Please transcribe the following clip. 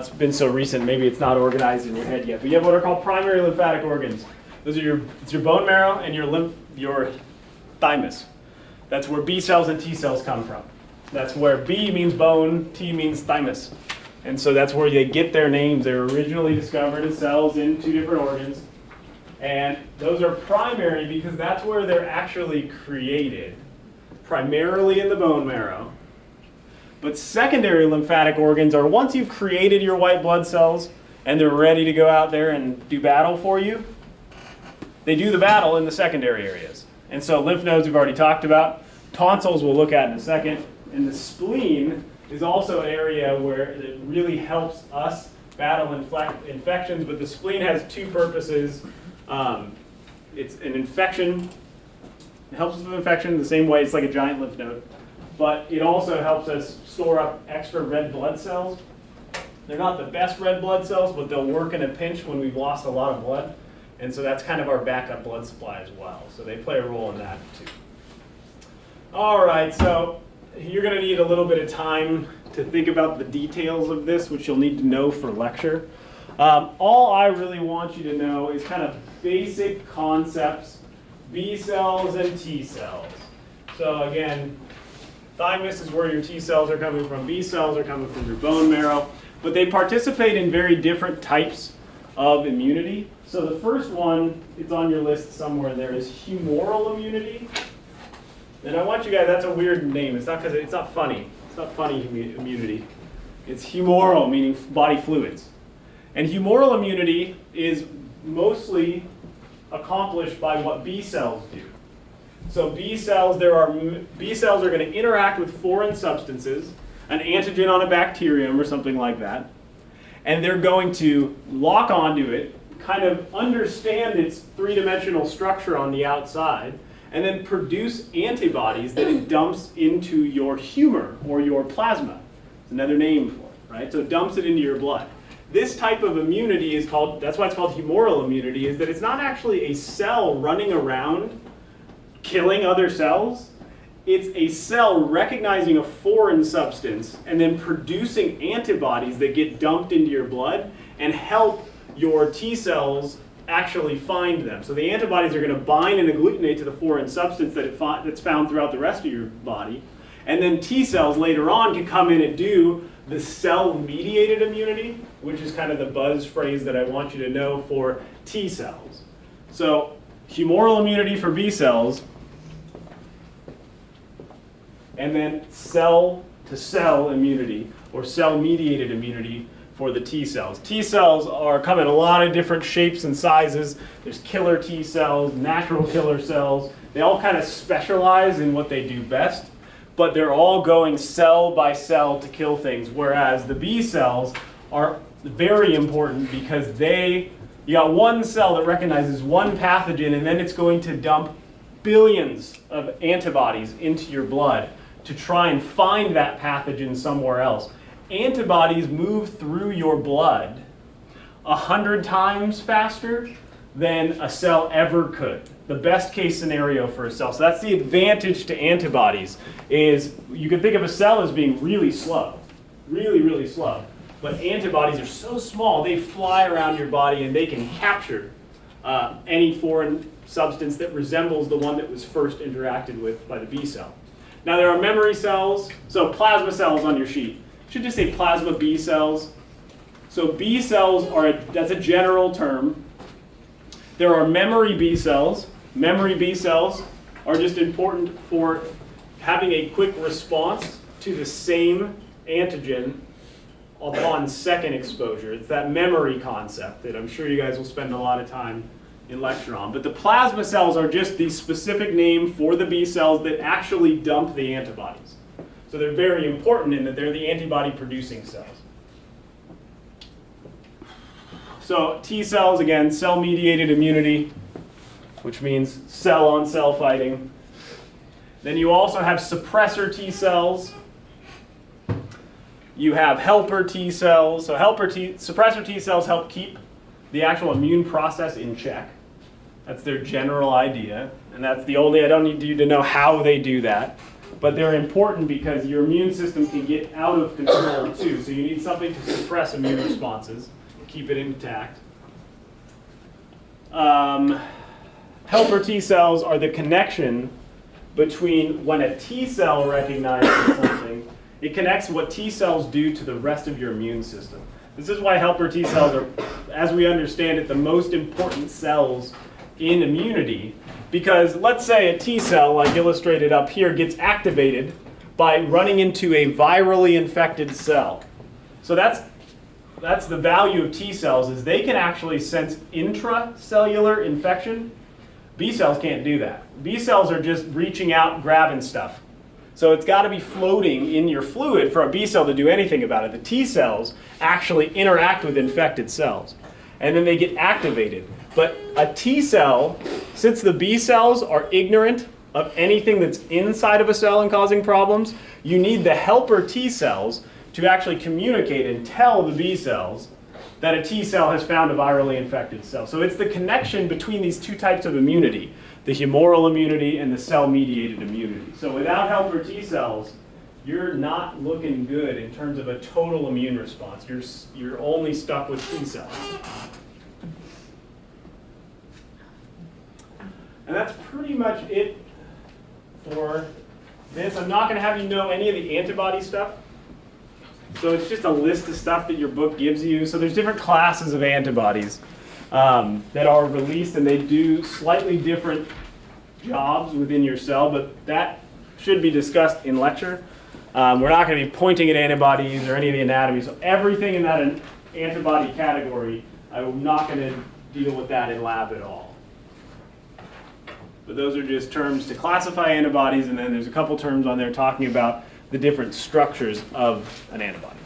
it's been so recent, maybe it's not organized in your head yet, but you have what are called primary lymphatic organs. Those are it's your bone marrow and your thymus. That's where B cells and T cells come from. That's where B means bone, T means thymus. And so that's where they get their names. They were originally discovered as cells in 2 different organs. And those are primary because that's where they're actually created, primarily in the bone marrow. But secondary lymphatic organs are once you've created your white blood cells and they're ready to go out there and do battle for you, they do the battle in the secondary areas. And so lymph nodes we've already talked about. Tonsils we'll look at in a second. And the spleen is also an area where it really helps us battle infections, but the spleen has 2 purposes. It's an infection. It helps us with infection the same way it's like a giant lymph node. But it also helps us store up extra red blood cells. They're not the best red blood cells, but they'll work in a pinch when we've lost a lot of blood. And so that's kind of our backup blood supply as well. So they play a role in that too. All right, so you're going to need a little bit of time to think about the details of this, which you'll need to know for lecture. All I really want you to know is kind of basic concepts, B cells and T cells. So again, thymus is where your T cells are coming from, B cells are coming from your bone marrow, but they participate in very different types of immunity. So the first one, it's on your list somewhere there, is humoral immunity. And I want you guys, that's a weird name. It's not because it's not funny. It's not funny immunity. It's humoral, meaning body fluids. And humoral immunity is mostly accomplished by what B cells do. So B cells are going to interact with foreign substances, an antigen on a bacterium or something like that, and they're going to lock onto it, kind of understand its 3-dimensional structure on the outside, and then produce antibodies that it dumps into your humor or your plasma. It's another name for it, right? So it dumps it into your blood. This type of immunity is called, that's why it's called humoral immunity, is that it's not actually a cell running around killing other cells. It's a cell recognizing a foreign substance and then producing antibodies that get dumped into your blood and help your T cells actually find them. So the antibodies are going to bind and agglutinate to the foreign substance that's found throughout the rest of your body. And then T cells later on can come in and do the cell-mediated immunity, which is kind of the buzz phrase that I want you to know for T cells. So humoral immunity for B cells, and then cell-to-cell immunity or cell-mediated immunity for the T cells. T cells come in a lot of different shapes and sizes. There's killer T cells, natural killer cells. They all kind of specialize in what they do best, but they're all going cell by cell to kill things, whereas the B cells are very important because you got one cell that recognizes one pathogen, and then it's going to dump billions of antibodies into your blood to try and find that pathogen somewhere else. Antibodies move through your blood 100 times faster than a cell ever could. The best case scenario for a cell. So that's the advantage to antibodies, is you can think of a cell as being really slow, really, really slow. But antibodies are so small, they fly around your body and they can capture any foreign substance that resembles the one that was first interacted with by the B cell. Now there are memory cells, so plasma cells on your sheet. Should just say plasma B cells. So B cells that's a general term. There are memory B cells. Memory B cells are just important for having a quick response to the same antigen upon second exposure. It's that memory concept that I'm sure you guys will spend a lot of time in lecture on. But the plasma cells are just the specific name for the B cells that actually dump the antibodies. So they're very important in that they're the antibody producing cells. So T cells, again, cell-mediated immunity, which means cell-on-cell fighting. Then you also have suppressor T cells. You have helper T cells. So suppressor T cells help keep the actual immune process in check. That's their general idea. And that's the only, I don't need you to know how they do that. but they're important because your immune system can get out of control too. So you need something to suppress immune responses, keep it intact. Helper T cells are the connection between when a T cell recognizes something, it connects what T cells do to the rest of your immune system. This is why helper T cells are, as we understand it, the most important cells in immunity. Because let's say a T cell, like illustrated up here, gets activated by running into a virally infected cell. So that's the value of T cells, is they can actually sense intracellular infection. B cells can't do that. B cells are just reaching out, grabbing stuff. So it's got to be floating in your fluid for a B cell to do anything about it. The T cells actually interact with infected cells, and then they get activated. But a T cell, since the B cells are ignorant of anything that's inside of a cell and causing problems, you need the helper T cells to actually communicate and tell the B cells that a T cell has found a virally infected cell. So it's the connection between these two types of immunity, the humoral immunity and the cell-mediated immunity. So without helper T cells, you're not looking good in terms of a total immune response. You're only stuck with T cells. And that's pretty much it for this. I'm not going to have you know any of the antibody stuff. So it's just a list of stuff that your book gives you. So there's different classes of antibodies that are released, and they do slightly different jobs within your cell, but that should be discussed in lecture. We're not going to be pointing at antibodies or any of the anatomy. So everything in that antibody category, I'm not going to deal with that in lab at all. But those are just terms to classify antibodies, and then there's a couple terms on there talking about the different structures of an antibody.